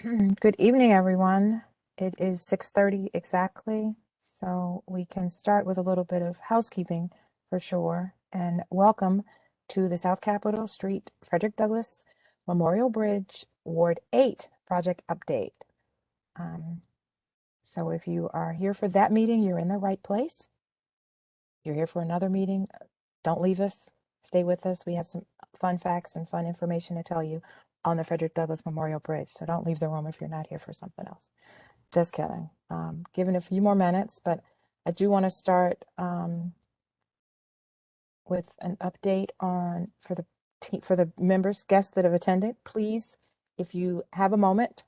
Good evening, everyone. It is 6:30 exactly, so we can start with a little bit of housekeeping for sure. And welcome to the South Capitol Street Frederick Douglass Memorial Bridge Ward 8 project update. So if you are here for that meeting, you're in the right place. You're here for another meeting, don't leave us. Stay with us. We have some fun facts and fun information to tell you on the Frederick Douglass Memorial Bridge. So don't leave the room if you're not here for something else. Just kidding. Giving a few more minutes, but I do want to start with an update on for the members, guests that have attended. Please, if you have a moment,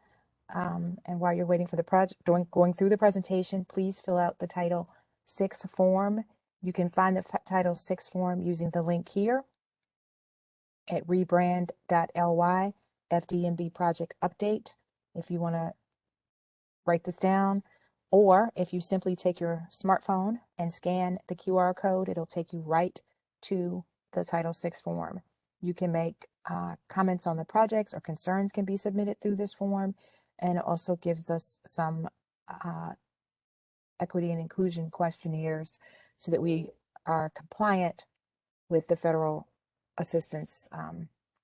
and while you're waiting for the project, going through the presentation, please fill out the Title 6 form. You can find the Title 6 form using the link here at rebrand.ly FDMB project update. If you want to write this down, or if you simply take your smartphone and scan the QR code, it'll take you right to the Title 6 form. You can make comments on the projects, or concerns can be submitted through this form, and it also gives us some equity and inclusion questionnaires so that we are compliant with the federal assistance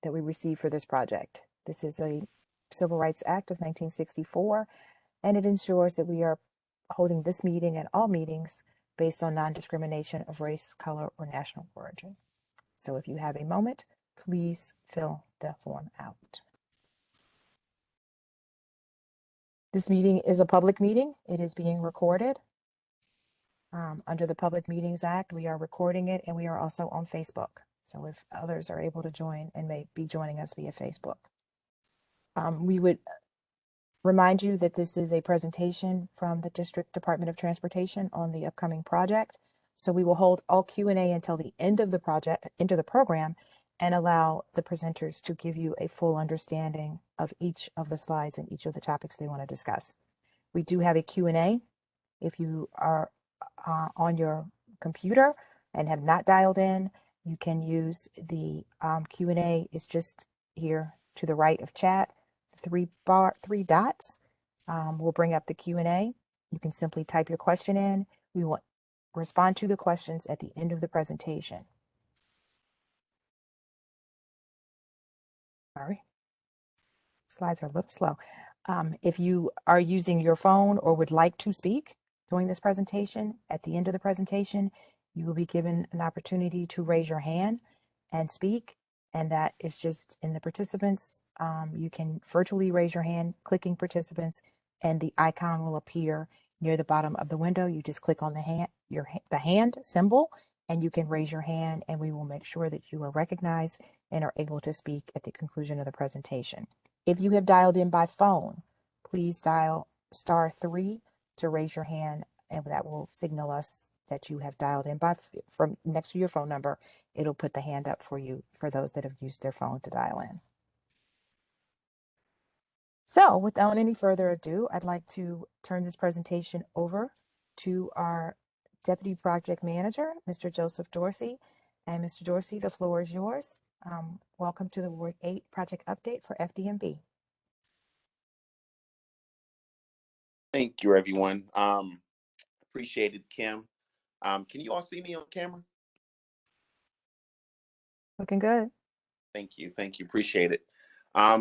that we receive for this project. This is a Civil Rights Act of 1964, and it ensures that we are holding this meeting and all meetings based on non-discrimination of race, color, or national origin. So if you have a moment, please fill the form out. This meeting is a public meeting. It is being recorded. Under the Public Meetings Act, we are recording it, and we are also on Facebook. So if others are able to join and may be joining us via Facebook. We would remind you that this is a presentation from the District Department of Transportation on the upcoming project. So we will hold all Q&A until the end of the program, and allow the presenters to give you a full understanding of each of the slides and each of the topics they want to discuss. We do have a Q&A. If you are on your computer and have not dialed in, you can use the Q&A is just here to the right of chat. Three dots will bring up the Q&A. You can simply type your question in. We will respond to the questions at the end of the presentation. Sorry, slides are a little slow. If you are using your phone or would like to speak during this presentation, at the end of the presentation, you will be given an opportunity to raise your hand and speak. And that is just in the participants. You can virtually raise your hand, clicking participants, and the icon will appear near the bottom of the window. You just click on the hand symbol, and you can raise your hand, and we will make sure that you are recognized and are able to speak at the conclusion of the presentation. If you have dialed in by phone, please dial *3 to raise your hand, and that will signal us that you have dialed in from next to your phone number. It'll put the hand up for you for those that have used their phone to dial in. So without any further ado, I'd like to turn this presentation over to our Deputy Project Manager, Mr. Joseph Dorsey. And Mr. Dorsey, the floor is yours. Welcome to the Ward 8 project update for FDMB. Thank you, everyone. Appreciate it, Kim. Can you all see me on camera? Looking good. Thank you. Appreciate it.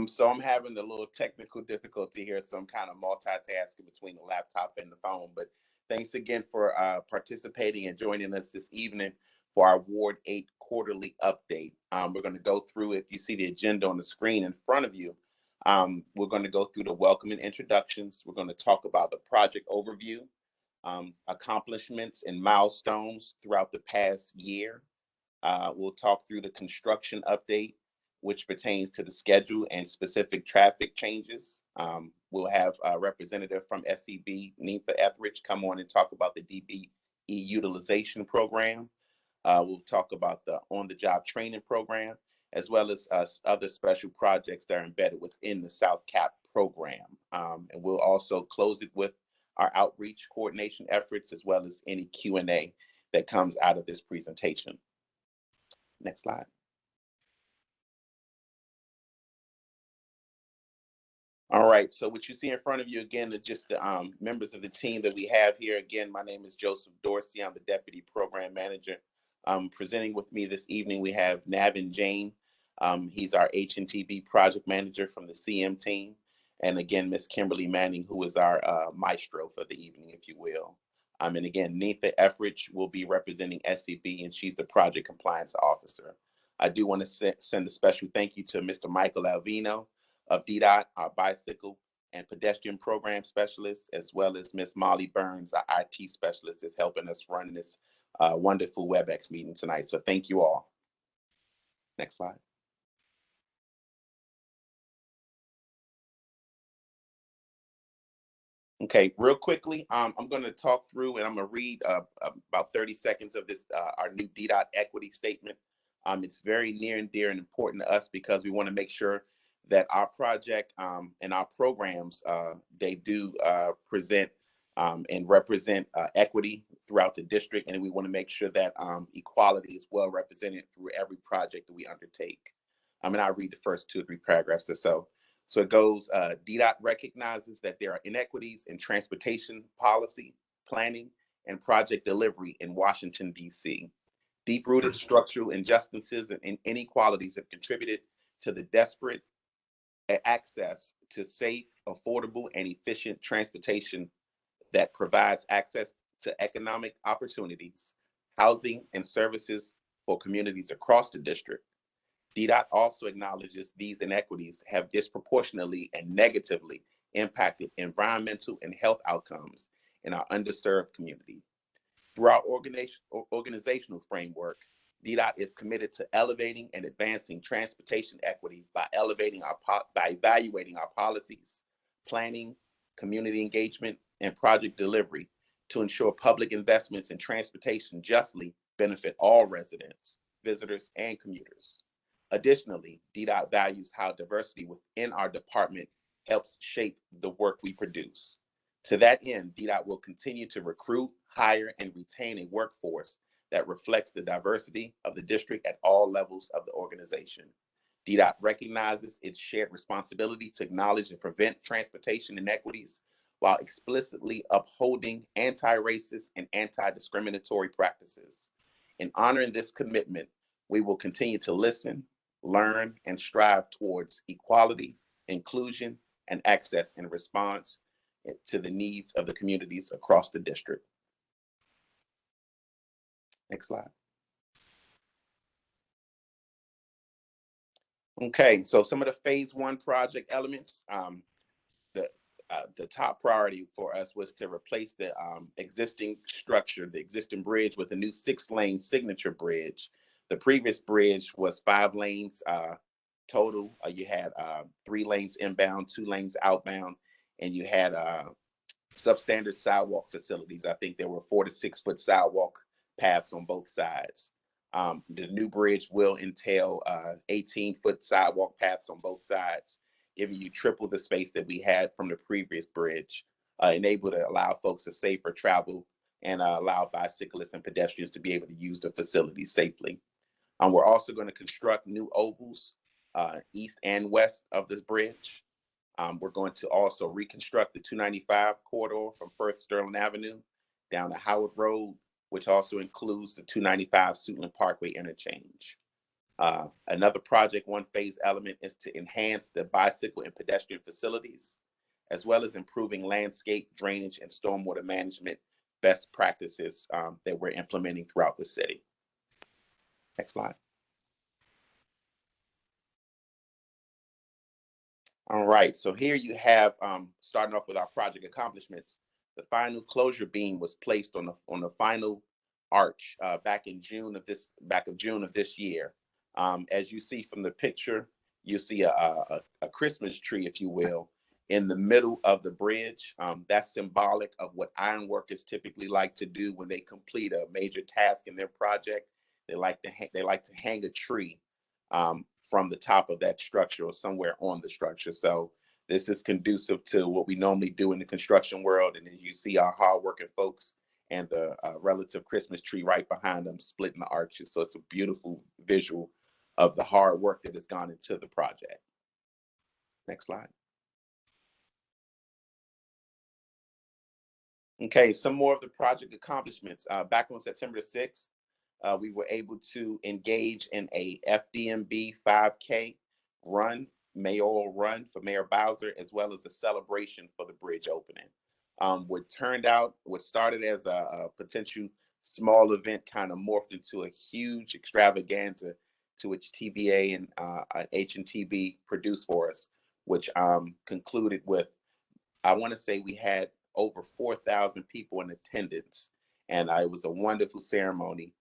So I'm having a little technical difficulty here, so I'm kind of multitasking between the laptop and the phone. But thanks again for participating and joining us this evening for our Ward 8 quarterly update. We're going to go through, if you see the agenda on the screen in front of you, we're going to go through the welcome and introductions. We're going to talk about the project overview, accomplishments and milestones throughout the past year. We'll talk through the construction update, which pertains to the schedule and specific traffic changes. We'll have a representative from SEB, Ninfa Etheridge, come on and talk about the DBE utilization program. We'll talk about the on-the-job training program, as well as other special projects that are embedded within the South Cap program. And we'll also close it with our outreach coordination efforts, as well as any Q&A that comes out of this presentation. Next slide. All right, so what you see in front of you again are just the members of the team that we have here. Again, my name is Joseph Dorsey. I'm the Deputy Program Manager. Presenting with me this evening, we have Navin Jain. He's our HNTB Project Manager from the CM team. And again, Miss Kimberly Manning, who is our maestro for the evening, if you will. And again, Neetha Etheridge will be representing SCB, and she's the Project Compliance Officer. I do want to send a special thank you to Mr. Michael Alvino of DDOT, our bicycle and pedestrian program specialist, as well as Miss Molly Burns, our IT specialist, is helping us run this wonderful WebEx meeting tonight. So thank you all. Next slide. Okay, real quickly, I'm going to talk through and I'm going to read about 30 seconds of this, our new DDOT equity statement. It's very near and dear and important to us because we want to make sure that our project and our programs, they do present and represent equity throughout the district. And we want to make sure that equality is well represented through every project that we undertake. And I'll read the first 2 or 3 paragraphs or so. So it goes, DDOT recognizes that there are inequities in transportation policy, planning, and project delivery in Washington, D.C. Deep-rooted structural injustices and inequalities have contributed to the desperate access to safe, affordable, and efficient transportation that provides access to economic opportunities, housing, and services for communities across the district. DDOT also acknowledges these inequities have disproportionately and negatively impacted environmental and health outcomes in our underserved community. Through our organizational framework, DDOT is committed to elevating and advancing transportation equity by evaluating our policies, planning, community engagement, and project delivery to ensure public investments in transportation justly benefit all residents, visitors, and commuters. Additionally, DDOT values how diversity within our department helps shape the work we produce. To that end, DDOT will continue to recruit, hire, and retain a workforce that reflects the diversity of the district at all levels of the organization. DDOT recognizes its shared responsibility to acknowledge and prevent transportation inequities while explicitly upholding anti-racist and anti-discriminatory practices. In honoring this commitment, we will continue to listen, learn, and strive towards equality, inclusion, and access in response to the needs of the communities across the district. Next slide. Okay, so some of the phase 1 project elements, the top priority for us was to replace the existing structure, the existing bridge, with a new 6-lane signature bridge. The previous bridge was 5 lanes total. You had 3 lanes inbound, 2 lanes outbound, and you had substandard sidewalk facilities. I think there were 4 to 6 foot sidewalk paths on both sides. The new bridge will entail 18-foot sidewalk paths on both sides, giving you triple the space that we had from the previous bridge, and able to allow folks to safer travel and allow bicyclists and pedestrians to be able to use the facility safely. We're also going to construct new ovals east and west of this bridge. We're going to also reconstruct the 295 corridor from First Sterling Avenue down to Howard Road, which also includes the 295 Suitland Parkway interchange. Another project 1 phase element is to enhance the bicycle and pedestrian facilities, as well as improving landscape, drainage, and stormwater management best practices that we're implementing throughout the city. Next slide. All right, so here you have, starting off with our project accomplishments, the final closure beam was placed on the final arch back in June of this year. As you see from the picture, you see a Christmas tree, if you will, in the middle of the bridge. That's symbolic of what ironworkers typically like to do when they complete a major task in their project. They like to hang a tree from the top of that structure or somewhere on the structure. So this is conducive to what we normally do in the construction world. And as you see our hardworking folks and the relative Christmas tree right behind them splitting the arches. So it's a beautiful visual of the hard work that has gone into the project. Next slide. Okay, some more of the project accomplishments. Back on September 6th, we were able to engage in a FDMB 5K run, mayoral run for Mayor Bowser, as well as a celebration for the bridge opening. What started as a potential small event kind of morphed into a huge extravaganza to which TBA and H&TB produced for us, which concluded with, I want to say we had over 4,000 people in attendance, and it was a wonderful ceremony.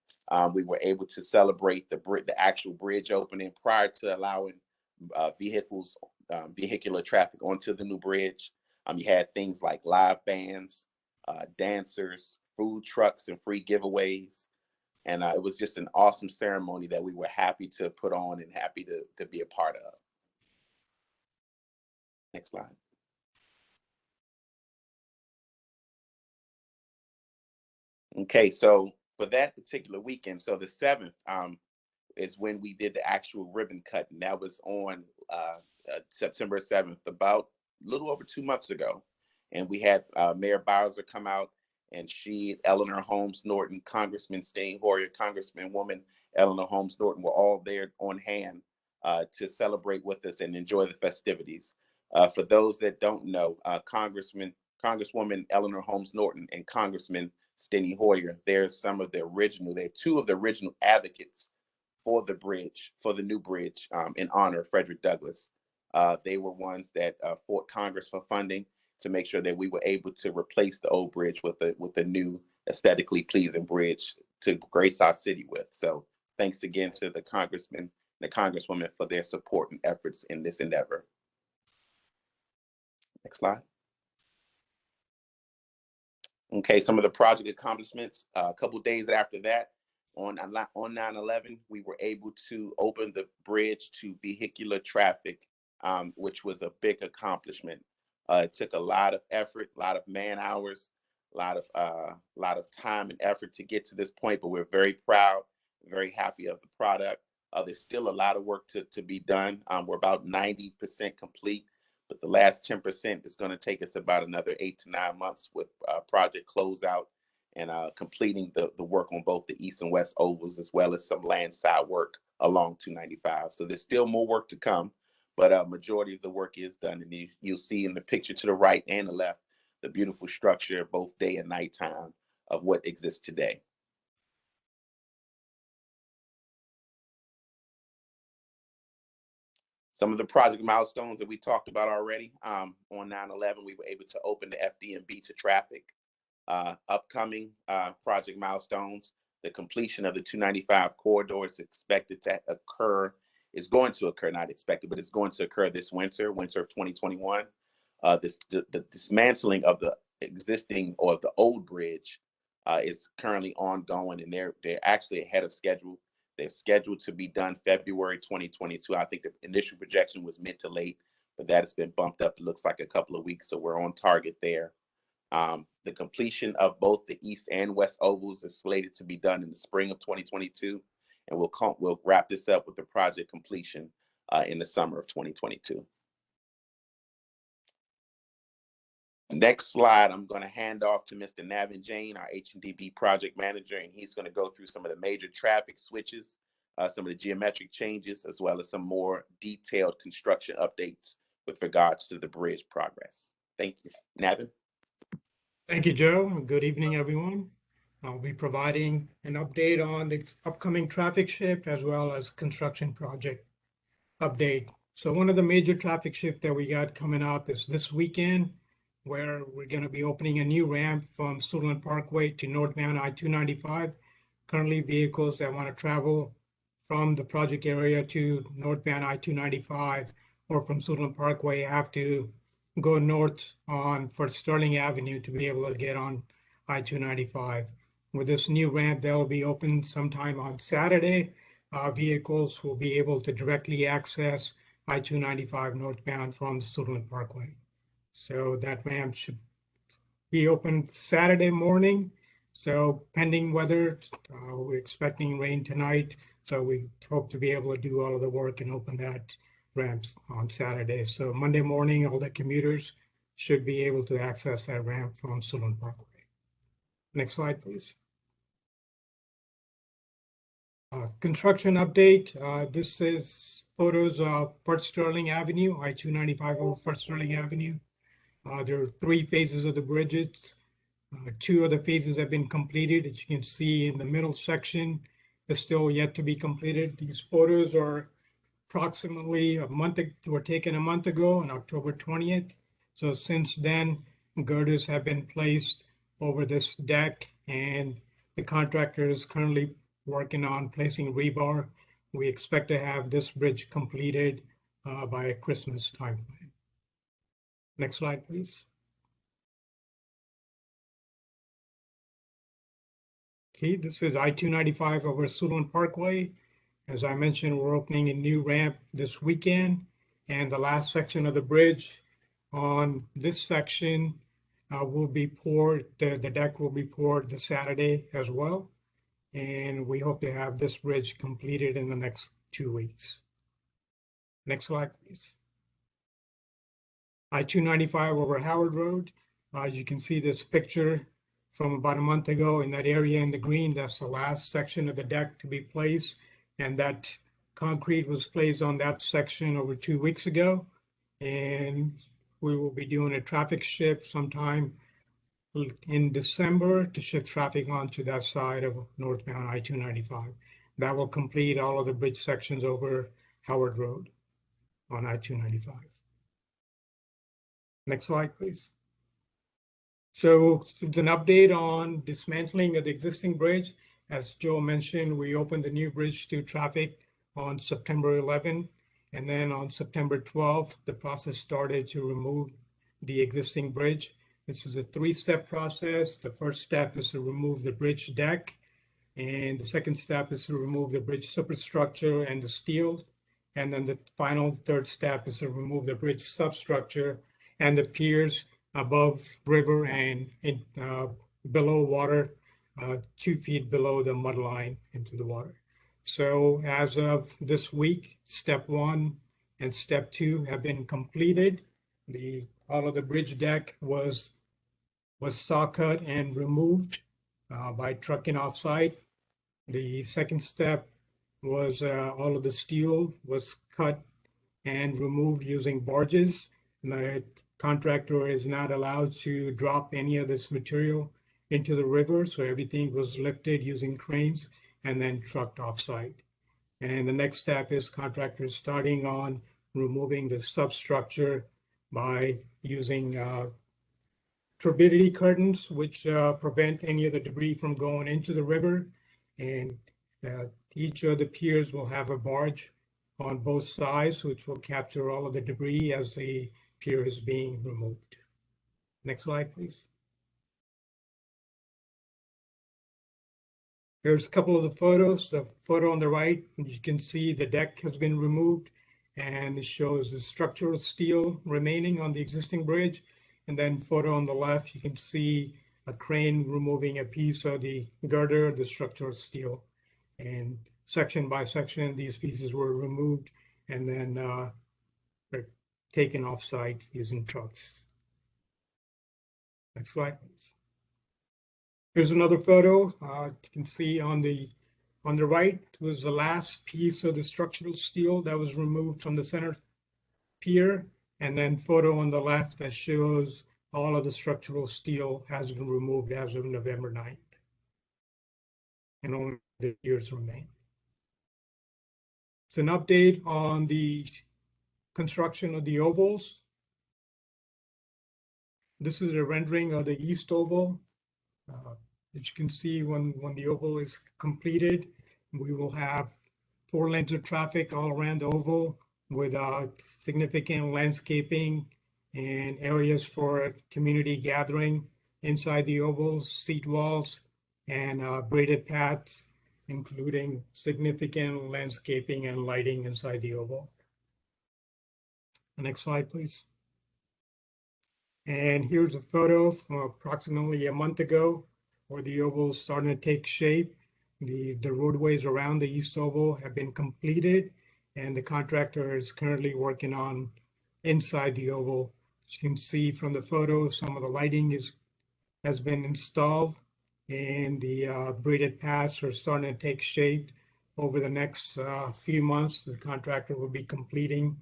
We were able to celebrate the actual bridge opening prior to allowing vehicular traffic onto the new bridge. You had things like live bands, dancers, food trucks, and free giveaways. And it was just an awesome ceremony that we were happy to put on and happy to be a part of. Next slide. Okay, so for that particular weekend, so the 7th is when we did the actual ribbon cut, and that was on September 7th, about a little over 2 months ago. And we had Mayor Bowser come out, and she, Eleanor Holmes Norton, Congressman Steny Hoyer, Congresswoman Eleanor Holmes Norton were all there on hand to celebrate with us and enjoy the festivities. For those that don't know, Congresswoman Eleanor Holmes Norton and Congressman Steny Hoyer, they're two of the original advocates for the bridge, for the new bridge, in honor of Frederick Douglass. They were ones that fought Congress for funding to make sure that we were able to replace the old bridge with a new aesthetically pleasing bridge to grace our city with. So thanks again to the congressman and the congresswoman for their support and efforts in this endeavor. Next slide. Okay, some of the project accomplishments. A couple days after that, on 9/11, we were able to open the bridge to vehicular traffic, which was a big accomplishment. It took a lot of effort, a lot of man hours, a lot of time and effort to get to this point, but we're very proud, very happy of the product. There's still a lot of work to be done. We're about 90% complete, but the last 10% is going to take us about another 8 to 9 months with project closeout and completing the work on both the east and west ovals, as well as some landside work along 295. So there's still more work to come, but a majority of the work is done. And you'll see in the picture to the right and the left, the beautiful structure, both day and nighttime, of what exists today. Some of the project milestones that we talked about already. On 9/11, we were able to open the FDMB to traffic. Upcoming project milestones, the completion of the 295 corridor is expected to occur, is going to occur, not expected, but it's going to occur this winter of 2021. The dismantling of the existing or the old bridge is currently ongoing, and they're actually ahead of schedule. They're scheduled to be done February 2022. I think the initial projection was mid to late, but that has been bumped up. It looks like a couple of weeks, so we're on target there. The completion of both the east and west ovals is slated to be done in the spring of 2022, and we'll wrap this up with the project completion in the summer of 2022. Next slide, I'm going to hand off to Mr. Navin Jain, our H&DB project manager, and he's going to go through some of the major traffic switches, some of the geometric changes, as well as some more detailed construction updates with regards to the bridge progress. Thank you. Navin? Thank you, Joe. Good evening, everyone. I'll be providing an update on the upcoming traffic shift as well as construction project update. So one of the major traffic shifts that we got coming up is this weekend, where we're going to be opening a new ramp from Suitland Parkway to northbound I-295. Currently, vehicles that want to travel from the project area to northbound I-295 or from Suitland Parkway have to go north on for Sterling Avenue to be able to get on I-295. With this new ramp that will be open sometime on Saturday, vehicles will be able to directly access I-295 northbound from the Suitland Parkway. So that ramp should be open Saturday morning. So pending weather, we're expecting rain tonight. So we hope to be able to do all of the work and open that ramp on Saturday. So Monday morning, all the commuters should be able to access that ramp from Suitland Parkway. Next slide, please. Construction update. This is photos of First Sterling Avenue, I-295 over First Sterling Avenue. There are 3 phases of the bridges. 2 of the phases have been completed. As you can see in the middle section, is still yet to be completed. These photos are approximately were taken a month ago on October 20th. So since then, girders have been placed over this deck, and the contractor is currently working on placing rebar. We expect to have this bridge completed by Christmas timeframe. Next slide, please. Okay, this is I-295 over Suitland Parkway. As I mentioned, we're opening a new ramp this weekend, and the last section of the bridge on this section will be poured. The deck will be poured this Saturday as well, and we hope to have this bridge completed in the next 2 weeks. Next slide, please. I-295 over Howard Road. You can see this picture from about a month ago in that area in the green. That's the last section of the deck to be placed, and that concrete was placed on that section over 2 weeks ago. And we will be doing a traffic shift sometime in December to shift traffic onto that side of northbound I-295. That will complete all of the bridge sections over Howard Road on I-295. Next slide, please. So it's an update on dismantling of the existing bridge. As Joe mentioned, we opened the new bridge to traffic on September 11th. And then on September 12th, the process started to remove the existing bridge. This is a 3-step process. The first step is to remove the bridge deck. And the second step is to remove the bridge superstructure and the steel. And then the final 3rd step is to remove the bridge substructure and the piers above river and below water, 2 feet below the mud line into the water. So as of this week, step 1 and step 2 have been completed. All of the bridge deck was saw cut and removed by trucking off-site. The second step was all of the steel was cut and removed using barges. The contractor is not allowed to drop any of this material into the river, so everything was lifted using cranes and then trucked off-site. And the next step is contractors starting on removing the substructure by using turbidity curtains, which prevent any of the debris from going into the river. And each of the piers will have a barge on both sides, which will capture all of the debris as the pier is being removed. Next slide, please. Here's a couple of the photos. The photo on the right, you can see the deck has been removed, and it shows the structural steel remaining on the existing bridge. And then photo on the left, you can see a crane removing a piece of the girder, the structural steel. And section by section, these pieces were removed and then they're taken off site using trucks. Next slide, please. Here's another photo. You can see on the right was the last piece of the structural steel that was removed from the center pier, and then photo on the left that shows all of the structural steel has been removed as of November 9th, and only the piers remain. It's an update on the construction of the ovals. This is a rendering of the east oval. As you can see, when the oval is completed, we will have 4 lanes of traffic all around the oval with significant landscaping and areas for community gathering inside the ovals, seat walls, and braided paths, including significant landscaping and lighting inside the oval. The next slide, please. And here's a photo from approximately a month ago where the oval is starting to take shape. The roadways around the East Oval have been completed, and the contractor is currently working on inside the oval. As you can see from the photo, some of the lighting has been installed and the braided paths are starting to take shape. Over the next few months, the contractor will be completing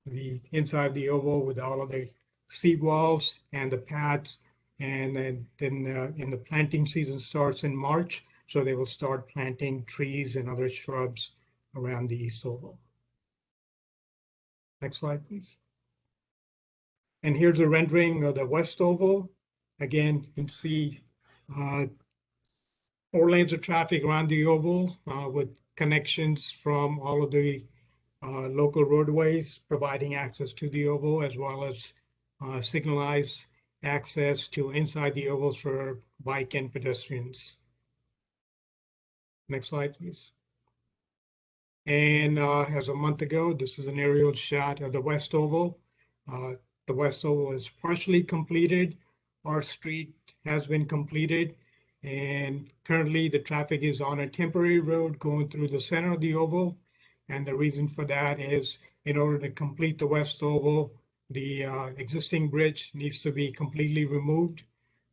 the inside of the oval with all of the seed walls and the paths. And then in the planting season starts in March, so they will start planting trees and other shrubs around the east oval. Next slide, please. And here's a rendering of the west oval. Again, you can see 4 lanes of traffic around the oval with connections from all of the local roadways providing access to the oval, as well as signalized access to inside the ovals for bike and pedestrians. Next slide, please. And as a month ago, this is an aerial shot of the West Oval. The West Oval is partially completed. Our street has been completed, and currently the traffic is on a temporary road going through the center of the oval. And the reason for that is in order to complete the West Oval, the existing bridge needs to be completely removed.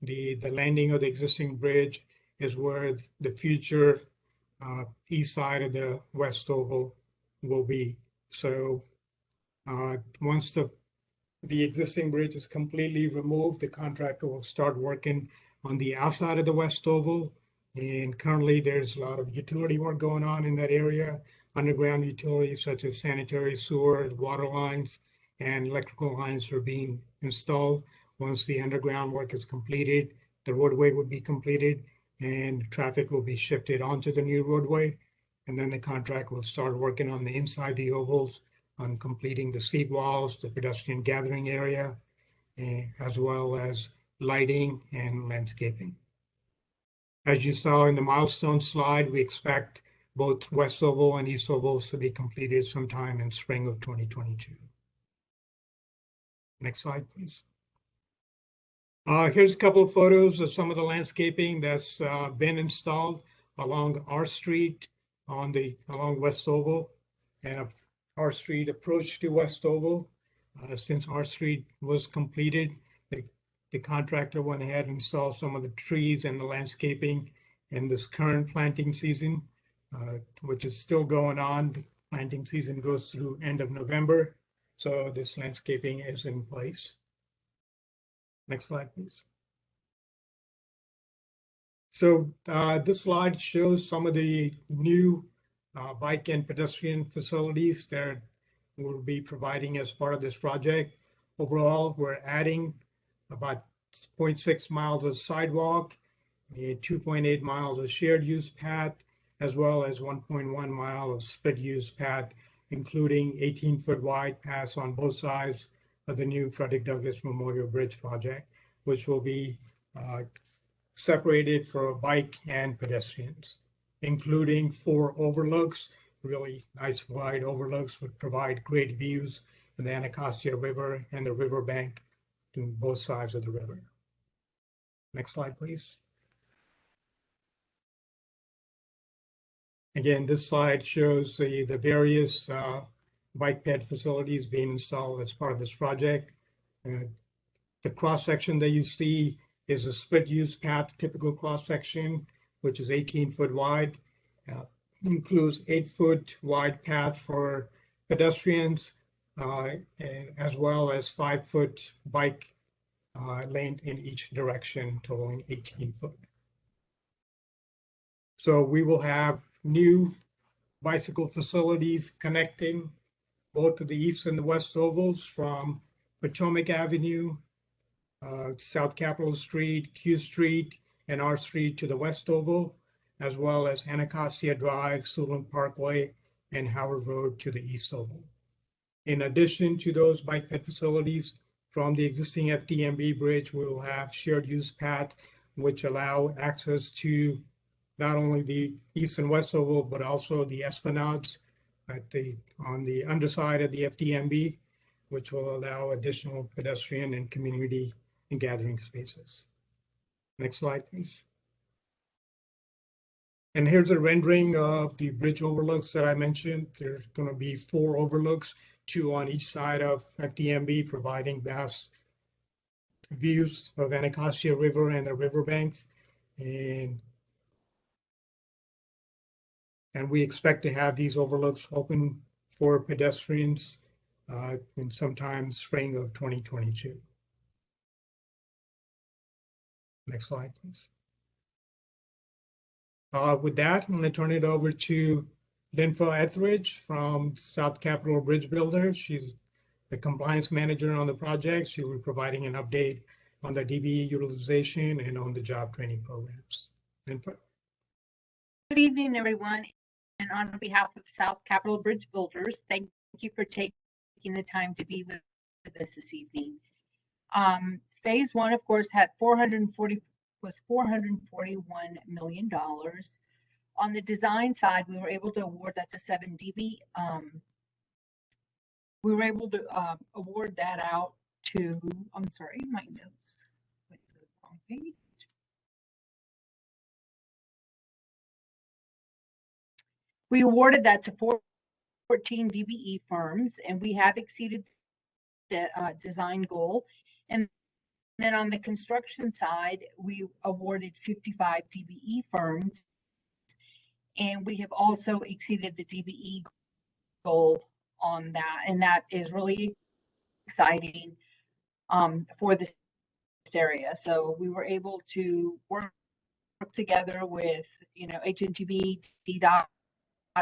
The landing of the existing bridge is where the future east side of the West Oval will be. So once the existing bridge is completely removed, the contractor will start working on the outside of the West Oval. And currently there's a lot of utility work going on in that area, underground utilities such as sanitary sewer, water lines, and electrical lines are being installed. Once the underground work is completed, the roadway will be completed and traffic will be shifted onto the new roadway. And then the contract will start working on the inside the ovals, on completing the seat walls, the pedestrian gathering area, as well as lighting and landscaping. As you saw in the milestone slide, we expect both West Oval and East Ovals to be completed sometime in spring of 2022. Next slide, please. Here's a couple of photos of some of the landscaping that's been installed along our street along West Oval and our street approach to West Oval. Since our street was completed, the contractor went ahead and installed some of the trees and the landscaping in this current planting season, which is still going on. The planting season goes through end of November, so this landscaping is in place. Next slide, please. So this slide shows some of the new bike and pedestrian facilities that we'll be providing as part of this project. Overall, we're adding about 0.6 miles of sidewalk, 2.8 miles of shared use path, as well as 1.1 mile of split use path, including 18-foot wide paths on both sides of the new Frederick Douglass Memorial Bridge project, which will be separated for bike and pedestrians, including 4 overlooks, really nice wide overlooks would provide great views of the Anacostia River and the riverbank to both sides of the river. Next slide, please. Again, this slide shows the various bike ped facilities being installed as part of this project. The cross section that you see is a split use path, typical cross section, which is 18-foot wide. Includes 8-foot wide path for pedestrians, as well as 5-foot bike lane in each direction, totaling 18 foot. So we will have new bicycle facilities connecting both to the east and the west ovals from Potomac Avenue, South Capitol Street, Q Street, and R Street to the West Oval, as well as Anacostia Drive, Suitland Parkway, and Howard Road to the East Oval. In addition to those bike ped facilities, from the existing FDMB bridge, we will have shared use path, which allow access to not only the East and West Oval, but also the Esplanades on the underside of the FDMB, which will allow additional pedestrian and community and gathering spaces. Next slide, please. And here's a rendering of the bridge overlooks that I mentioned. There's going to be 4 overlooks, 2 on each side of FDMB, providing vast views of Anacostia River and the riverbank. And we expect to have these overlooks open for pedestrians in sometime spring of 2022. Next slide, please. With that, I'm going to turn it over to Linfa Etheridge from South Capitol Bridge Builder. She's the compliance manager on the project. She'll be providing an update on the DBE utilization and on the job training programs. Linfa. Good evening, everyone. And on behalf of South Capitol Bridge Builders, thank you for taking the time to be with us this evening. Phase one, of course, had $441 million. On the design side, we were able to award that to 7DB. We were able to award that out to, I'm sorry, my notes. Went to the wrong page. We awarded that to 14 DBE firms, and we have exceeded the design goal. And then on the construction side, we awarded 55 DBE firms, and we have also exceeded the DBE goal on that. And that is really exciting for this area. So we were able to work together with, HNTB, DDOT,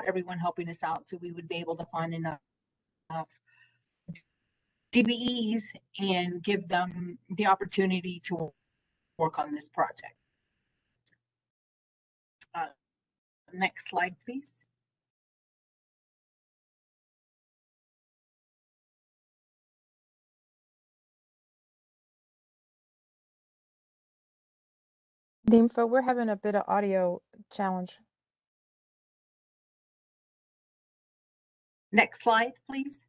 everyone helping us out, so we would be able to find enough DBEs and give them the opportunity to work on this project. Next slide, please. Nympha, we're having a bit of audio challenge. Next slide, please.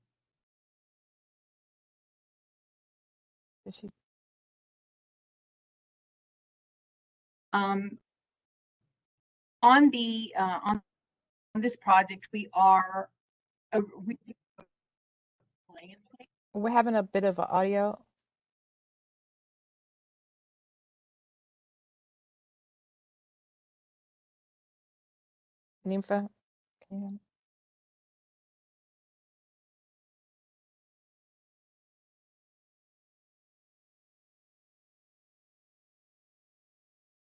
Did she? On this project, we are We're having a bit of audio. Nympha, can you hear me?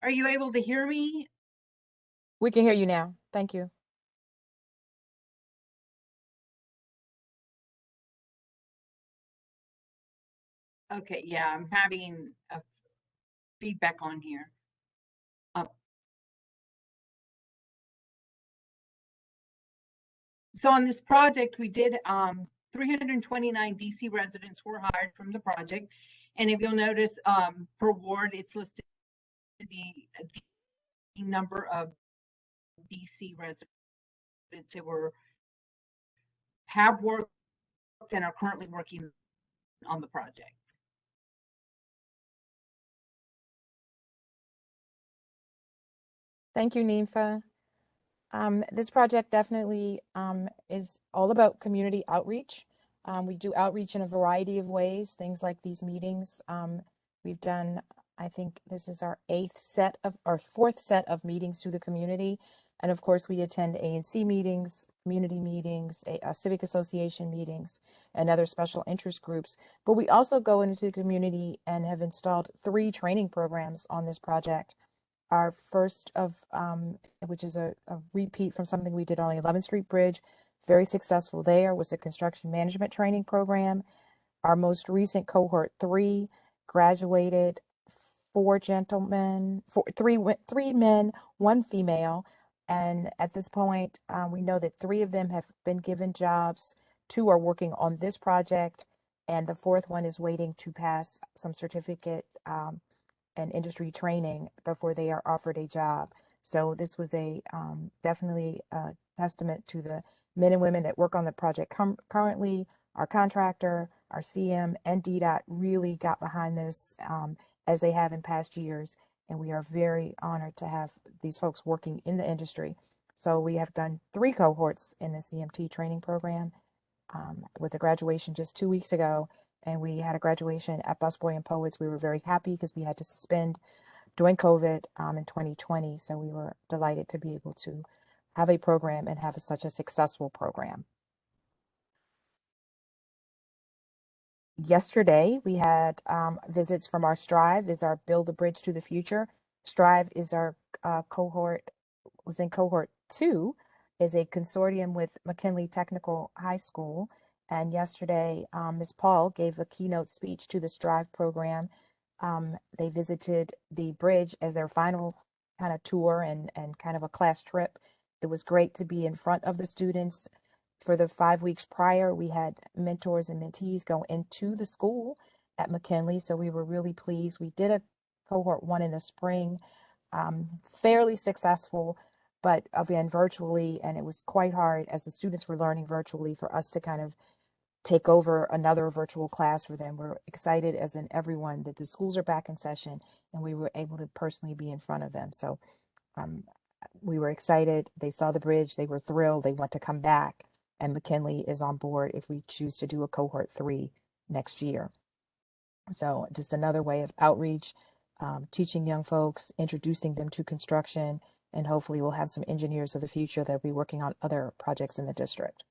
Are you able to hear me? We can hear you now. Thank you. Okay, yeah, I'm having a feedback on here. So on this project, we did 329 DC residents were hired from the project. And if you'll notice, per ward, it's listed the number of DC residents that have worked and are currently working on the project. Thank you, Nympha. This project definitely is all about community outreach. We do outreach in a variety of ways, things like these meetings. We've done, I think this is our fourth set of meetings through the community. And of course, we attend ANC meetings, community meetings, civic association meetings, and other special interest groups. But we also go into the community and have installed 3 training programs on this project. Our first of, which is a repeat from something we did on the 11th Street Bridge, very successful there, was the construction management training program. Our most recent cohort 3 graduated 4 gentlemen, 3 men, 1 female. And at this point, we know that 3 of them have been given jobs. 2 are working on this project, and the 4th one is waiting to pass some certificate and industry training before they are offered a job. So this was a definitely a testament to the men and women that work on the project currently. Our contractor, our CM, and DDOT really got behind this as they have in past years. And we are very honored to have these folks working in the industry. So we have done 3 cohorts in the CMT training program with a graduation just 2 weeks ago. And we had a graduation at Busboy and Poets. We were very happy because we had to suspend during COVID in 2020. So we were delighted to be able to have a program and have such a successful program. Yesterday, we had visits from our Strive, is our Build a Bridge to the Future. Strive is our cohort, was in cohort 2, is a consortium with McKinley Technical High School. And yesterday, Ms. Paul gave a keynote speech to the Strive program. They visited the bridge as their final kind of tour and kind of a class trip. It was great to be in front of the students. For the 5 weeks prior, we had mentors and mentees go into the school at McKinley. So we were really pleased. We did a cohort 1 in the spring, fairly successful, but again, virtually. And it was quite hard as the students were learning virtually for us to kind of take over another virtual class for them. We're excited, as in everyone, that the schools are back in session and we were able to personally be in front of them. So we were excited. They saw the bridge. They were thrilled. They want to come back. And McKinley is on board if we choose to do a cohort 3 next year. So just another way of outreach, teaching young folks, introducing them to construction, and hopefully we'll have some engineers of the future that will be working on other projects in the district.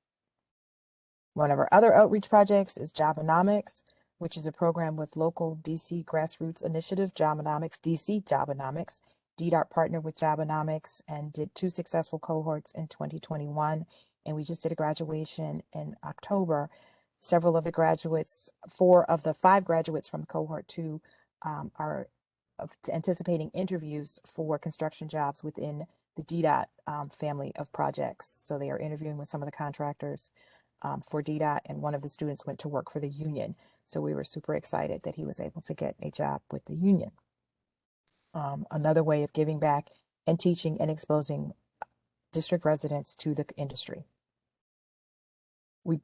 One of our other outreach projects is Jobonomics, which is a program with local DC grassroots initiative, Jobonomics, DC Jobonomics. DDART partnered with Jobonomics and did 2 successful cohorts in 2021. And we just did a graduation in October. Several of the graduates, 4 of the 5 graduates from cohort 2 are anticipating interviews for construction jobs within the DDOT family of projects. So they are interviewing with some of the contractors for DDOT, and one of the students went to work for the union. So we were super excited that he was able to get a job with the union. Another way of giving back and teaching and exposing district residents to the industry. We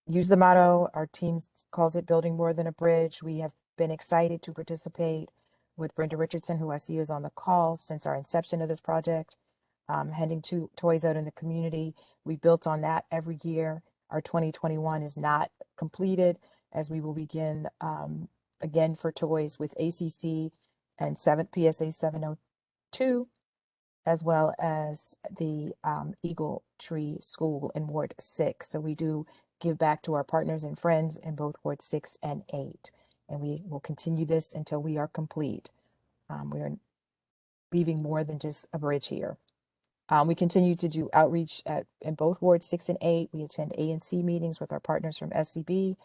use the motto, our team calls it building more than a bridge. We have been excited to participate with Brenda Richardson, who I see is on the call, since our inception of this project, handing toys out in the community. We built on that every year. Our 2021 is not completed, as we will begin again for toys with ACC and PSA 702, as well as the Eagle Tree School in Ward 6. So we do give back to our partners and friends in both Ward 6 and 8. And we will continue this until we are complete. We are leaving more than just a bridge here. We continue to do outreach in both Wards 6 and 8. We attend A&C meetings with our partners from SCB.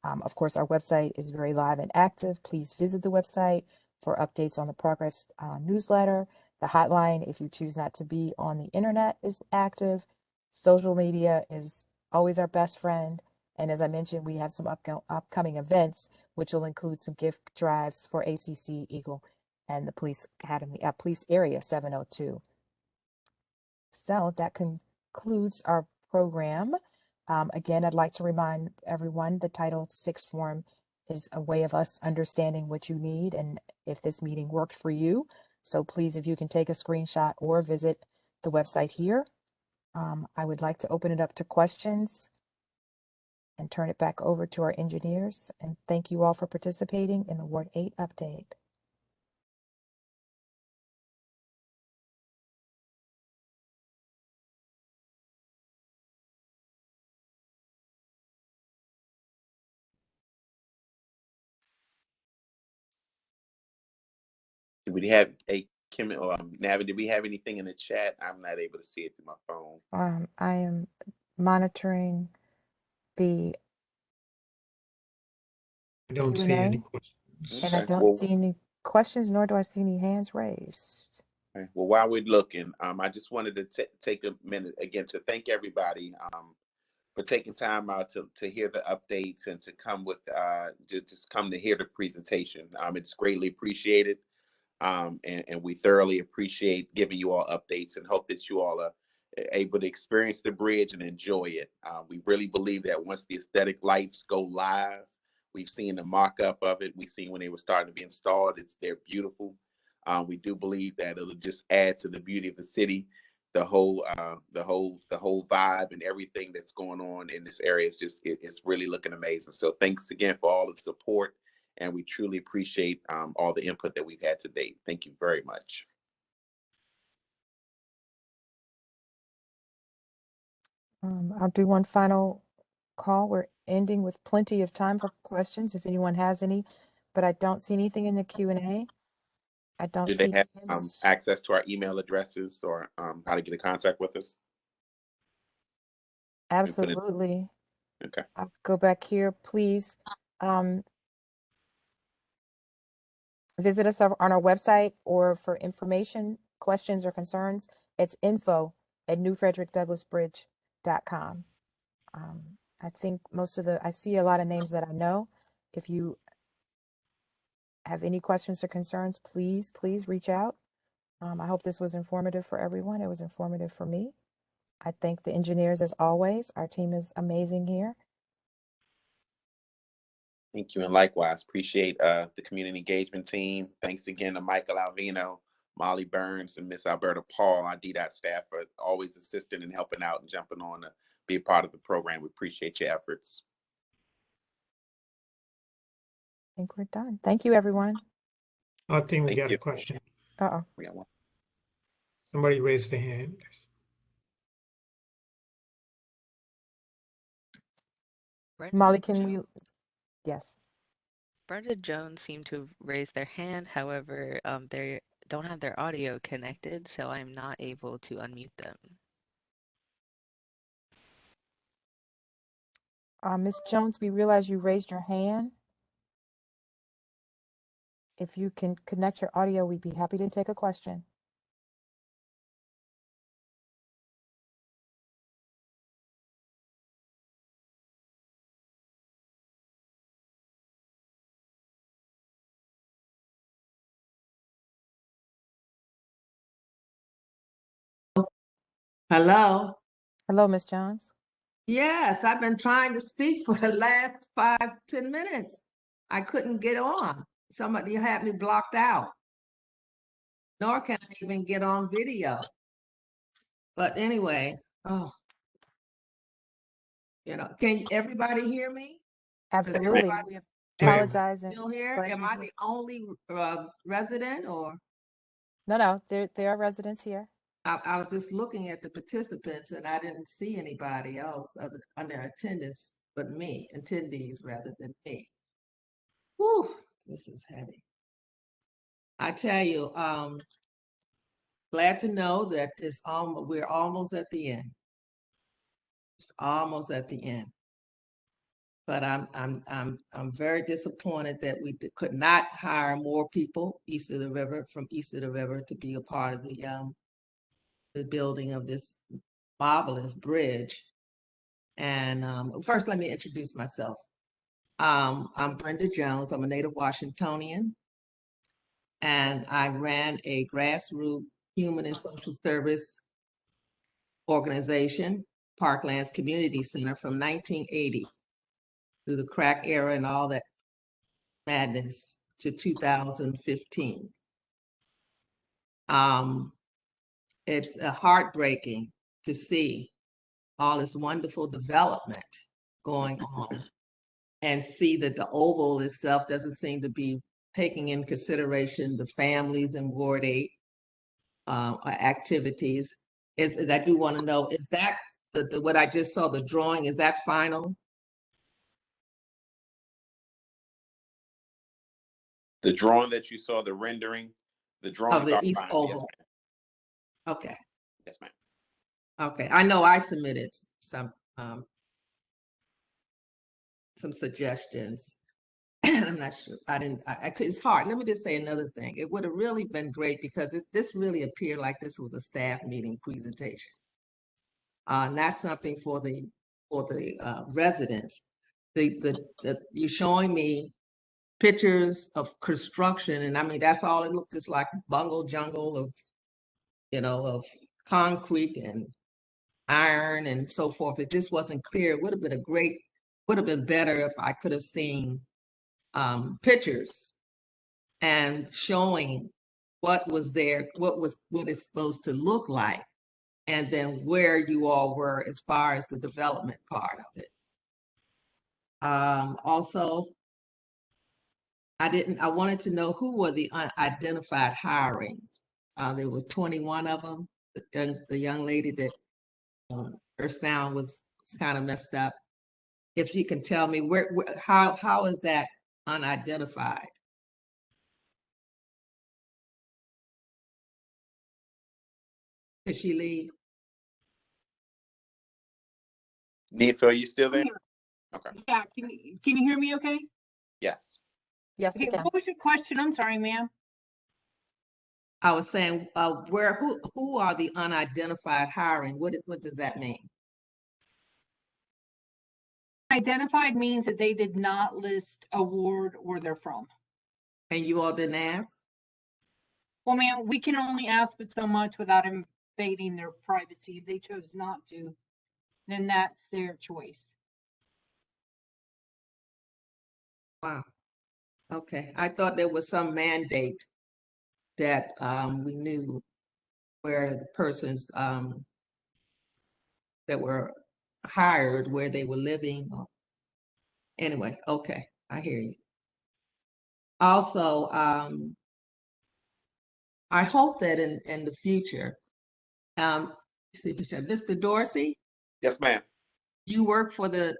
Of course, our website is very live and active. Please visit the website for updates on the progress newsletter. The hotline, if you choose not to be on the internet, is active. Social media is always our best friend. And as I mentioned, we have some upcoming events, which will include some gift drives for ACC, Eagle, and the Police Academy, Police Area 702. So that concludes our program. Again, I'd like to remind everyone the Title VI form is a way of us understanding what you need and if this meeting worked for you. So please, if you can take a screenshot or visit the website here. I would like to open it up to questions and turn it back over to our engineers. And thank you all for participating in the Ward 8 update. Do we have a Kim or Navi? Did we have anything in the chat? I'm not able to see it through my phone. I am monitoring the I don't see any questions. and I Okay, don't well, see any questions, nor do I see any hands raised. okay. Well, while we're looking, I just wanted to take a minute again to thank everybody for taking time out to hear the updates and to come with just come to hear the presentation. It's greatly appreciated. And we thoroughly appreciate giving you all updates and hope that you all are able to experience the bridge and enjoy it. We really believe that once the aesthetic lights go live, we've seen the mock-up of it. We've seen when they were starting to be installed. They're beautiful. We do believe that it'll just add to the beauty of the city. The whole vibe and everything that's going on in this area is just it's really looking amazing. So thanks again for all the support and we truly appreciate all the input that we've had to date. Thank you very much. I'll do one final call. We're ending with plenty of time for questions if anyone has any, but I don't see anything in the Q&A. I don't Do they see have hands. access to our email addresses or how to get in contact with us? Absolutely. Okay. I'll go back here, please. Visit us on our website, or for information, questions, or concerns, it's info@newfrederickdouglassbridge.com. I think I see a lot of names that I know. If you have any questions or concerns, please reach out. I hope this was informative for everyone. It was informative for me. I thank the engineers as always. Our team is amazing here. Thank you, and likewise, appreciate the community engagement team. Thanks again to Michael Alvino, Molly Burns, and Miss Alberta Paul, our DDOT staff, for always assisting and helping out and jumping on to be a part of the program. We appreciate your efforts. I think we're done. Thank you, everyone. I think we Thank got you. a question. Uh-oh. We got one. Somebody raised their hand. Brenda Molly, can Jo- we? Yes. Brenda Jones seemed to have raised their hand. However, they don't have their audio connected, so I'm not able to unmute them. Ms. Jones, we realize you raised your hand. If you can connect your audio, we'd be happy to take a question. Hello. Hello, Ms. Jones. Yes, I've been trying to speak for the last 5-10 minutes. I couldn't get on. Somebody had me blocked out. Nor can I even get on video. But anyway, can everybody hear me? Absolutely. everybody- We Ma'am. apologize. And Still here? glad Am you're I here. the only resident, or? No, there are residents here. I was just looking at the participants and I didn't see anybody else under attendance but me, attendees rather than me. Whew, this is heavy. I tell you, glad to know that we're almost at the end. It's almost at the end. But I'm very disappointed that we could not hire more people from east of the river to be a part of the building of this marvelous bridge. And first, let me introduce myself. I'm Brenda Jones. I'm a native Washingtonian, and I ran a grassroots human and social service organization, Parklands Community Center, from 1980 through the crack era and all that madness to 2015. It's heartbreaking to see all this wonderful development going on and see that the Oval itself doesn't seem to be taking in consideration the families in Ward 8 activities. I do want to know, is that what I just saw, the drawing, is that final? The drawing that you saw, the rendering, the drawings the are East final. Yes, Oval. ma'am. Okay. Yes, ma'am. Okay. I know I submitted some suggestions. I'm not sure. It's hard. Let me just say another thing. It would have really been great because this really appeared like this was a staff meeting presentation. Not something for the residents. You're showing me pictures of construction, and I mean that's all it looks just like bungle jungle of of concrete and iron and so forth. It just wasn't clear. It would have been better if I could have seen pictures and showing what was there, what it's supposed to look like, and then where you all were as far as the development part of it. Also, I wanted to know who were the unidentified hirings. There was 21 of them. The young lady that her sound was kind of messed up. If you can tell me how is that unidentified? Did she leave? Neetha, are you still there? Okay. Yeah, can you hear me okay? Yes. Yes, we Okay, can. what was your question? I'm sorry, ma'am. I was saying, who are the unidentified hiring? What does that mean? Identified means that they did not list a ward where they're from. And you all didn't ask? Well, ma'am, we can only ask but so much without invading their privacy. If they chose not to, then that's their choice. Wow. Okay. I thought there was some mandate that we knew where the persons that were hired, where they were living. Anyway, okay, I hear you. Also, I hope that in the future, Mr. Dorsey, Yes, ma'am. you work for the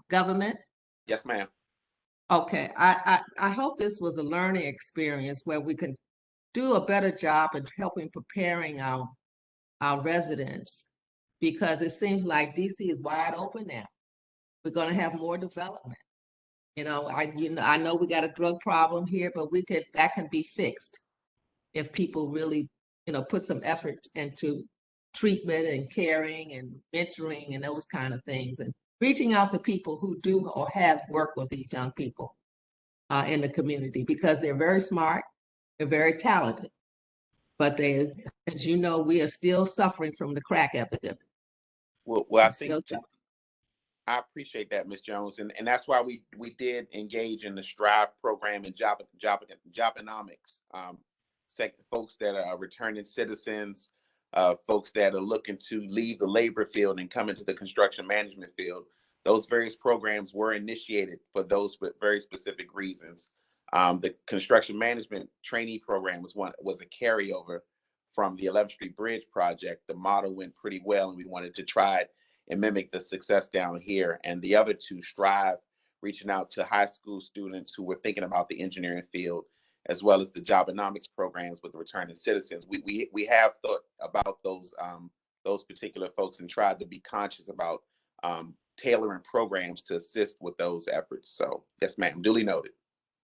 government. Yes, ma'am. Okay, I hope this was a learning experience where we can do a better job of helping preparing our residents, because it seems like DC is wide open now. We're going to have more development. You know, I know we got a drug problem here, but that can be fixed if people really, put some effort into treatment and caring and mentoring and those kind of things, and reaching out to people who do or have worked with these young people in the community, because they're very smart, they're very talented, but as you know, we are still suffering from the crack epidemic. Well, I think I appreciate that, Ms. Jones, and that's why we did engage in the Strive program and Jobonomics. Folks that are returning citizens, folks that are looking to leave the labor field and come into the construction management field. Those various programs were initiated for those very specific reasons. The construction management trainee program was a carryover from the 11th Street Bridge project. The model went pretty well, and we wanted to try it and mimic the success down here. And the other two, Strive, reaching out to high school students who were thinking about the engineering field, as well as the Jobonomics programs with the returning citizens. We have thought about those particular folks and tried to be conscious about tailoring programs to assist with those efforts. So yes, ma'am, duly noted.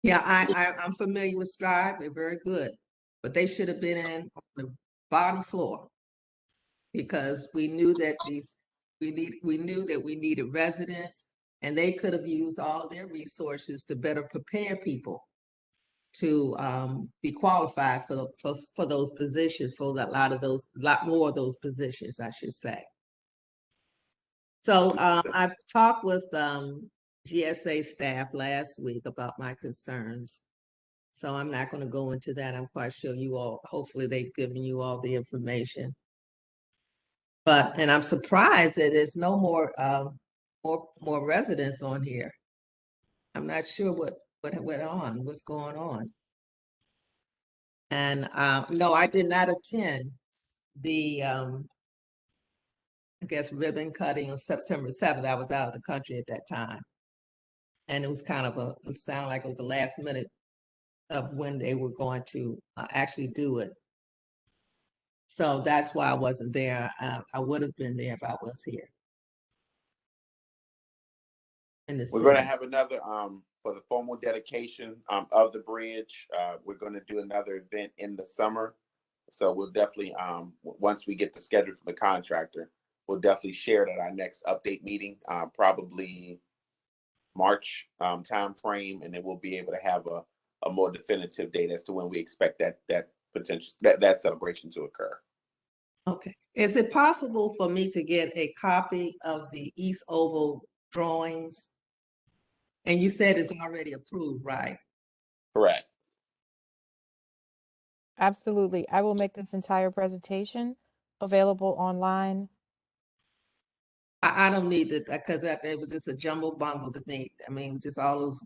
Yeah, I'm familiar with Strive. They're very good, but they should have been in on the bottom floor, because we knew that we knew that we needed residents, and they could have used all their resources to better prepare people to be qualified for those positions, for a lot more of those positions, I should say. So I've talked with GSA staff last week about my concerns. So I'm not going to go into that. I'm quite sure you all, hopefully they've given you all the information. And I'm surprised that there's no more residents on here. I'm not sure what's going on. And no, I did not attend the I guess ribbon cutting on September 7th. I was out of the country at that time. And it was kind of it sounded like it was the last minute of when they were going to actually do it. So that's why I wasn't there. I would have been there if I was here. We're going to have another for the formal dedication of the bridge. We're going to do another event in the summer. So we'll definitely, once we get the schedule from the contractor, we'll definitely share it at our next update meeting, probably March time frame, and then we'll be able to have a more definitive date as to when we expect that potential that celebration to occur. Okay. Is it possible for me to get a copy of the East Oval drawings? And you said it's already approved, right? Correct. Absolutely. I will make this entire presentation available online. I don't need it, because it was just a jumble bungle to me. I mean, it was just all those,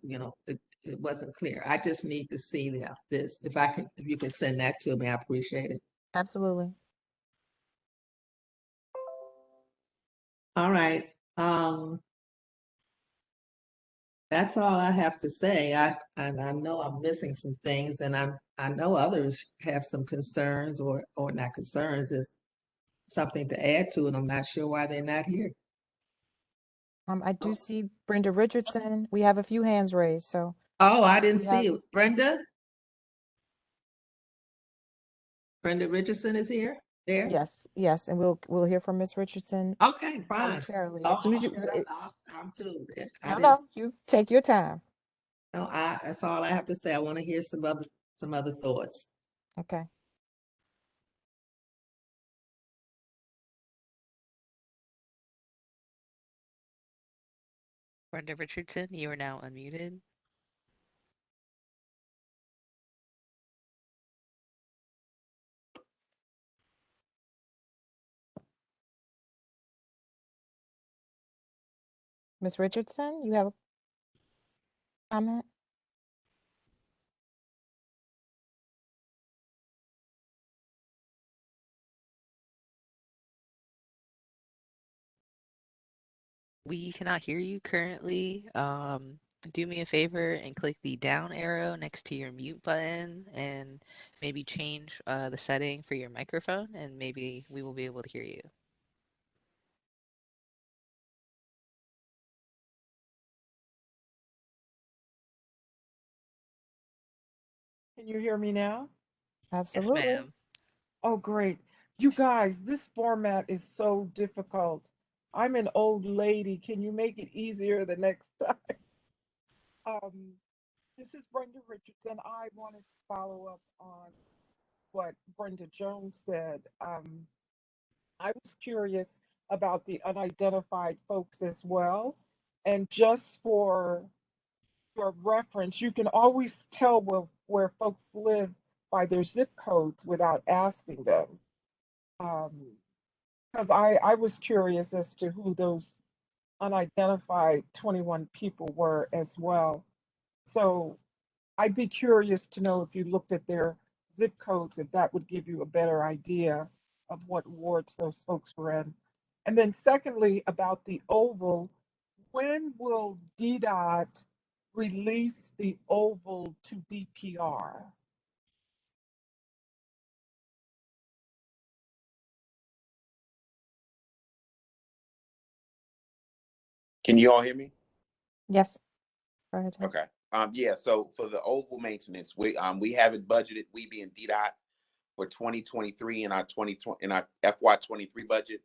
it wasn't clear. I just need to see this. If you can send that to me, I appreciate it. Absolutely. All right. That's all I have to say. And I know I'm missing some things, and I know others have some concerns or not concerns, just something to add to it. I'm not sure why they're not here. I do see Brenda Richardson. We have a few hands raised, so Oh, I didn't we see have- it. Brenda? Brenda Richardson is here? There? yes, yes, and we'll hear from Miss Richardson Okay, fine. momentarily. Oh, As soon as you, I'm through. I no, didn't, no, you take your time. no, that's all I have to say. I want to hear some other thoughts. Okay. Brenda Richardson, you are now unmuted. Miss Richardson, you have a comment? We cannot hear you currently. Do me a favor and click the down arrow next to your mute button and maybe change the setting for your microphone, and maybe we will be able to hear you. Can you hear me now? Yes, Absolutely. ma'am. Oh, great. You guys, this format is so difficult. I'm an old lady. Can you make it easier the next time? Um, this is Brenda Richardson. I wanted to follow up on what Brenda Jones said. I was curious about the unidentified folks as well. And just for reference, you can always tell where folks live by their zip codes without asking them. Because I was curious as to who those unidentified 21 people were as well. So I'd be curious to know if you looked at their zip codes, if that would give you a better idea of what wards those folks were in. And then secondly, about the oval, when will DDOT release the oval to DPR? Can you all hear me? Yes. Go ahead. Okay. Yeah, so for the oval maintenance, we have it budgeted, we being DDOT, for 2023 in our 2020 in our FY23 budget.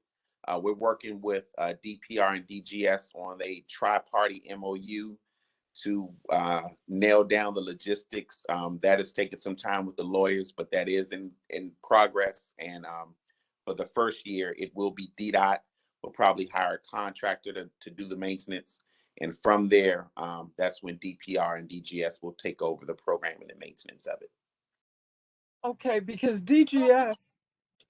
We're working with DPR and DGS on a tri-party MOU to nail down the logistics. That has taken some time with the lawyers, but that is in progress. And for the first year, it will be DDOT. We'll probably hire a contractor to do the maintenance. And from there, that's when DPR and DGS will take over the program and the maintenance of it. Okay, because DGS,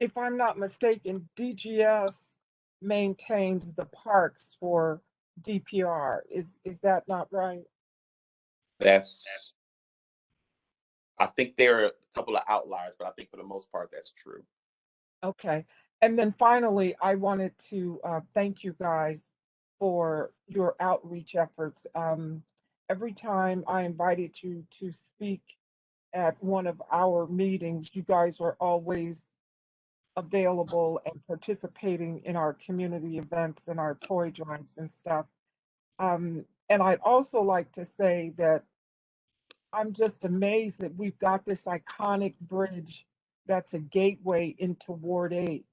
if I'm not mistaken, DGS maintains the parks for DPR. Is that not right? That's, I think there are a couple of outliers, but I think for the most part, that's true. Okay. And then finally, I wanted to thank you guys for your outreach efforts. Every time I invited you to speak at one of our meetings, you guys were always available and participating in our community events and our toy drives and stuff. And I'd also like to say that I'm just amazed that we've got this iconic bridge that's a gateway into Ward 8.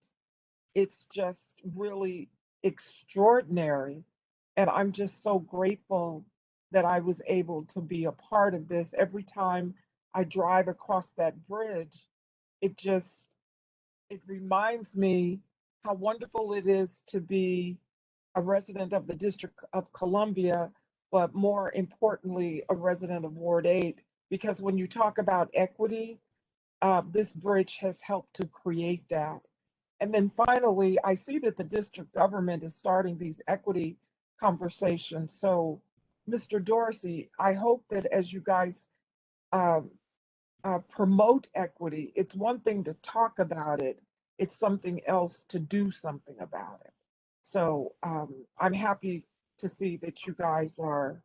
It's just really extraordinary. And I'm just so grateful that I was able to be a part of this. Every time I drive across that bridge, it just it reminds me how wonderful it is to be a resident of the District of Columbia, but more importantly, a resident of Ward 8. Because when you talk about equity, this bridge has helped to create that. And then finally, I see that the district government is starting these equity conversations. So Mr. Dorsey, I hope that as you guys um, promote equity, it's one thing to talk about it, it's something else to do something about it. So I'm happy to see that you guys are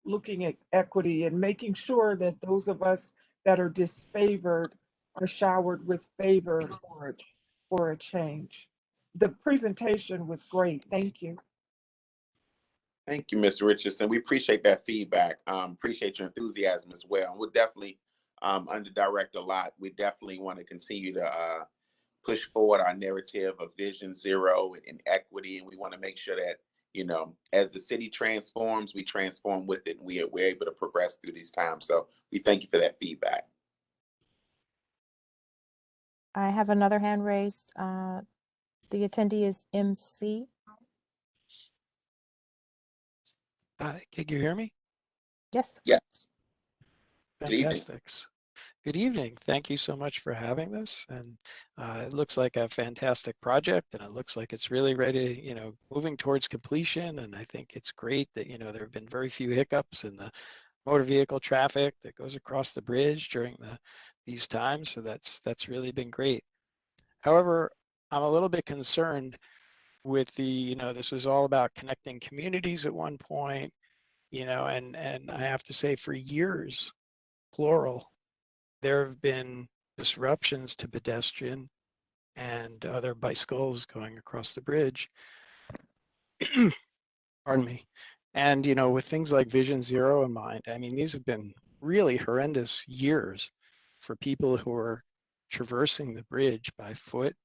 looking at equity and making sure that those of us that are disfavored are showered with favor for a change. The presentation was great. Thank you. Thank you, Ms. Richardson. We appreciate that feedback. Appreciate your enthusiasm as well. We'll definitely, under Director Lott, we definitely want to continue to push forward our narrative of Vision Zero and equity. And we want to make sure that, you know, as the city transforms, we transform with it, and we're able to progress through these times. So we thank you for that feedback. I have another hand raised. The attendee is MC. Can you hear me? Yes. Yes. Good evening. Fantastic. Good evening. Thank you so much for having this. And it looks like a fantastic project, and it looks like it's really ready, you know, moving towards completion. And I think it's great that, you know, there have been very few hiccups in the motor vehicle traffic that goes across the bridge during these times. So that's really been great. However, I'm a little bit concerned with the, you know, this was all about connecting communities at one point, you know, and I have to say for years, plural, there have been disruptions to pedestrian and other bicycles going across the bridge. Pardon me. And, you know, with things like Vision Zero in mind, I mean, these have been really horrendous years for people who are traversing the bridge by foot,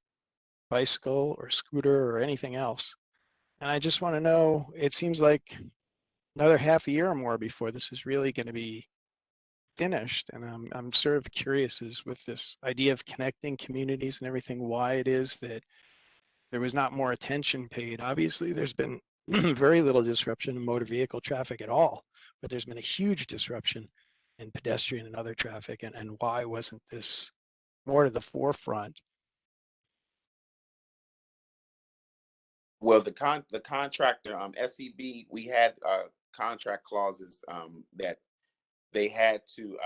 bicycle, or scooter, or anything else. And I just want to know, it seems like another half a year or more before this is really going to be finished. And I'm sort of curious is with this idea of connecting communities and everything, why it is that there was not more attention paid. Obviously, there's been very little disruption in motor vehicle traffic at all, but there's been a huge disruption in pedestrian and other traffic. And why wasn't this more to the forefront? Well, the contractor, SEB, we had contract clauses that they had to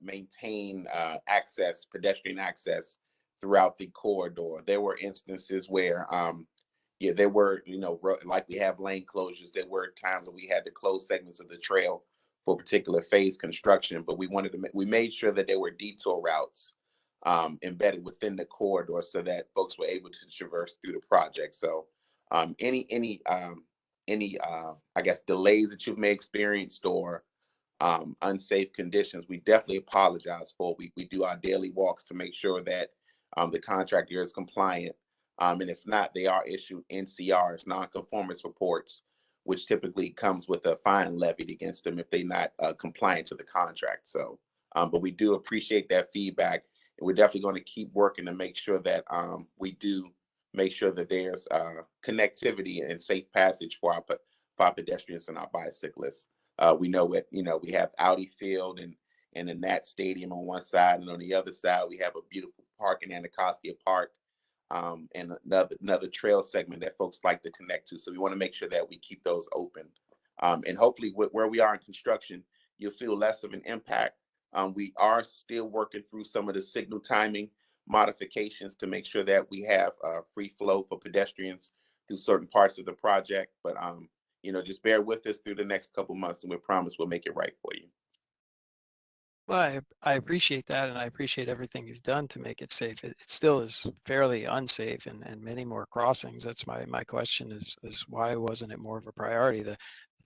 maintain access, pedestrian access throughout the corridor. There were instances where, yeah, there were, you know, like we have lane closures. There were times that we had to close segments of the trail for particular phase construction, but we wanted to, we made sure that there were detour routes embedded within the corridor so that folks were able to traverse through the project. So any I guess delays that you may experienced or unsafe conditions, we definitely apologize for. We do our daily walks to make sure that the contractor is compliant. And if not, they are issued NCRs, non-conformance reports, which typically comes with a fine levied against them if they're not compliant to the contract. So, but we do appreciate that feedback. And we're definitely going to keep working to make sure that we do make sure that there's connectivity and safe passage for our pedestrians and our bicyclists. We know what, you know, we have Audi Field and the Nat Stadium on one side, and on the other side we have a beautiful park in Anacostia Park, and another trail segment that folks like to connect to. So we want to make sure that we keep those open, and hopefully where we are in construction, you'll feel less of an impact. We are still working through some of the signal timing modifications to make sure that we have free flow for pedestrians through certain parts of the project, but you know, just bear with us through the next couple months, and we promise we'll make it right for you. Well, I appreciate that, and I appreciate everything you've done to make it safe. It still is fairly unsafe, and many more crossings. That's my question is why wasn't it more of a priority? The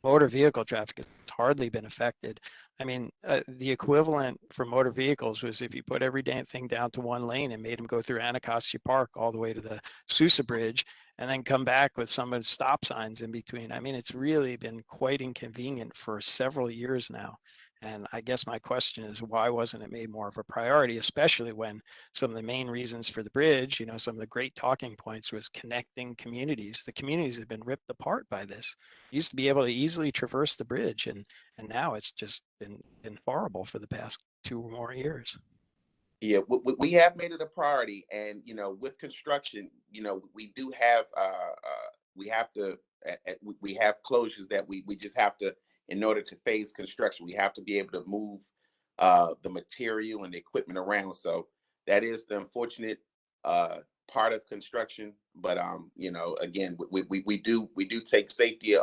motor vehicle traffic has hardly been affected. I mean, the equivalent for motor vehicles was if you put every damn thing down to one lane and made them go through Anacostia Park all the way to the Sousa Bridge, and then come back with some of the stop signs in between. I mean, it's really been quite inconvenient for several years now. And I guess my question is, why wasn't it made more of a priority, especially when some of the main reasons for the bridge, you know, some of the great talking points was connecting communities. The communities have been ripped apart by this. You used to be able to easily traverse the bridge, and now it's just been horrible for the past 2 or more years. Yeah, we have made it a priority, and you know, with construction, you know, we do have we have to we have closures that we just have to in order to phase construction, we have to be able to move the material and the equipment around. So that is the unfortunate part of construction. But you know, again, we do take safety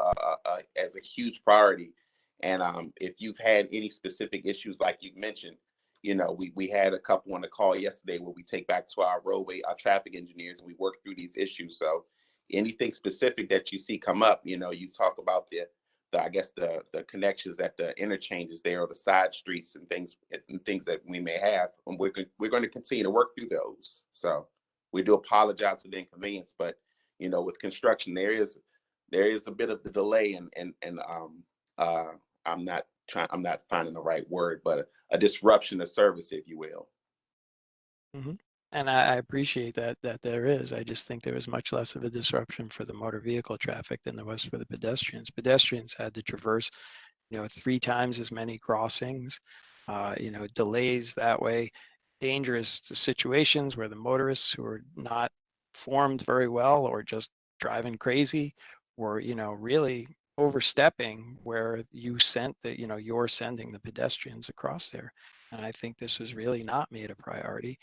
as a huge priority. And if you've had any specific issues like you mentioned, you know, we had a couple on the call yesterday where we take back to our roadway, our traffic engineers, and we work through these issues. So anything specific that you see come up, you know, you talk about the I guess the connections at the interchanges there, or the side streets and things that we may have, and we're going to continue to work through those. So we do apologize for the inconvenience, but you know, with construction, there is a bit of the delay, and I'm not finding the right word, but a disruption of service, if you will. And I appreciate that there is. I just think there was much less of a disruption for the motor vehicle traffic than there was for the pedestrians. Pedestrians had to traverse, you know, 3 times as many crossings, you know, delays that way, dangerous situations where the motorists who are not formed very well or just driving crazy were, you know, really overstepping where you sent the, you know, you're sending the pedestrians across there. And I think this was really not made a priority.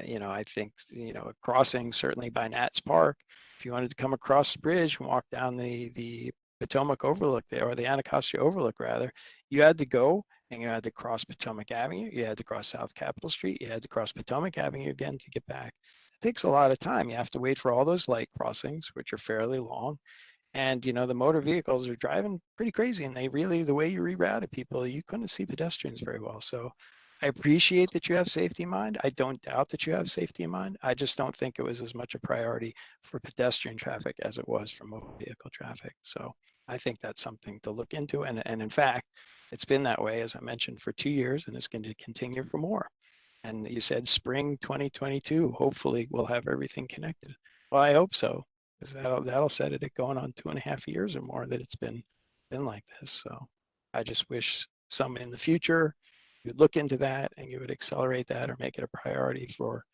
You know, I think, you know, a crossing certainly by Nats Park, if you wanted to come across the bridge and walk down the Potomac Overlook there, or the Anacostia Overlook rather, you had to go and you had to cross Potomac Avenue, you had to cross South Capitol Street, you had to cross Potomac Avenue again to get back. It takes a lot of time. You have to wait for all those light crossings, which are fairly long. And, you know, the motor vehicles are driving pretty crazy, and they really, the way you rerouted people, you couldn't see pedestrians very well. So I appreciate that you have safety in mind. I don't doubt that you have safety in mind. I just don't think it was as much a priority for pedestrian traffic as it was for motor vehicle traffic. So I think that's something to look into. And in fact, it's been that way, as I mentioned, for 2 years, and it's going to continue for more. And you said spring 2022, hopefully we'll have everything connected. Well, I hope so, because that'll set it at going on 2.5 years or more that it's been like this. So I just wish some in the future you'd look into that and you would accelerate that or make it a priority for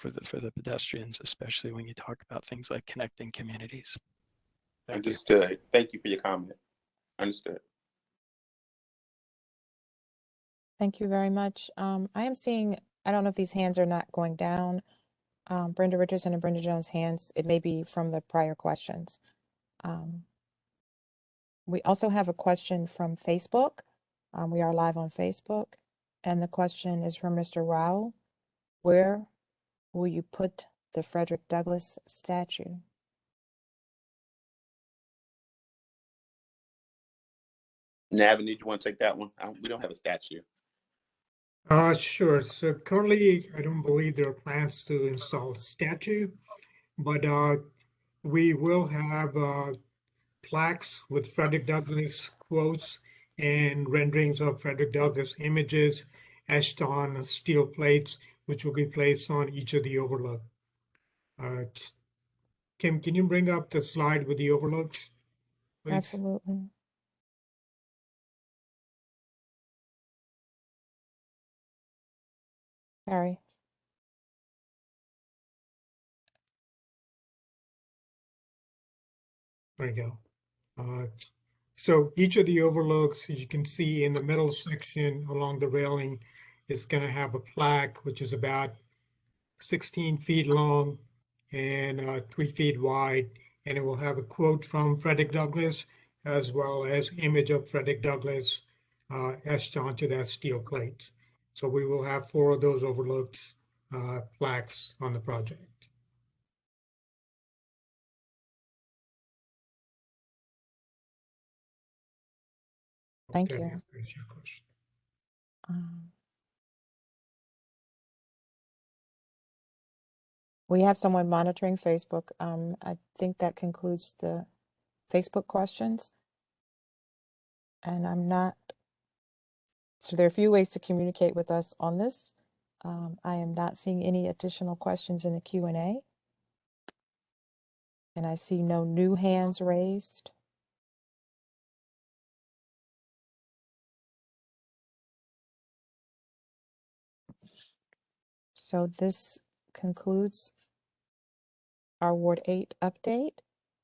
the pedestrians, especially when you talk about things like connecting communities. Thank you. Understood. Thank you for your comment. Understood. Thank you very much. I am seeing, I don't know if these hands are not going down. Brenda Richardson and Brenda Jones' hands, it may be from the prior questions. We also have a question from Facebook. We are live on Facebook. And the question is from Mr. Rao. Where will you put the Frederick Douglass statue? Navin, did you want to take that one? We don't have a statue. Sure. So currently, I don't believe there are plans to install a statue, but we will have plaques with Frederick Douglass quotes and renderings of Frederick Douglass images etched on steel plates, which will be placed on each of the overlook. Kim, can you bring up the slide with the overlooks, please? Absolutely. Barry. There you go. So each of the overlooks, as you can see in the middle section along the railing, is going to have a plaque, which is about 16 feet long and 3 feet wide. And it will have a quote from Frederick Douglass, as well as image of Frederick Douglass etched onto that steel plate. So we will have 4 of those overlooks plaques on the project. Thank That you. answers your question. We have someone monitoring Facebook. I think that concludes the Facebook questions. And I'm not, so there are a few ways to communicate with us on this. I am not seeing any additional questions in the Q&A. And I see no new hands raised. So this concludes our Ward 8 update.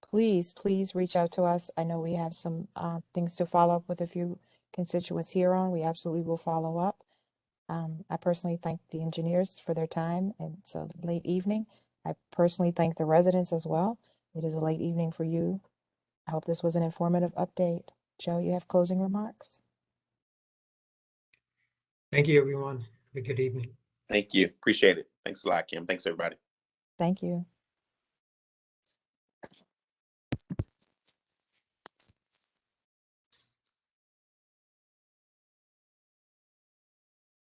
please, please reach out to us. I know we have some things to follow up with a few constituents here on. We absolutely will follow up. I personally thank the engineers for their time, and it's a late evening. I personally thank the residents as well. It is a late evening for you. I hope this was an informative update. Joe, you have closing remarks? Thank you, everyone. Have a good evening. Thank you. Appreciate it. Thanks a lot, Kim. Thanks, everybody. Thank you.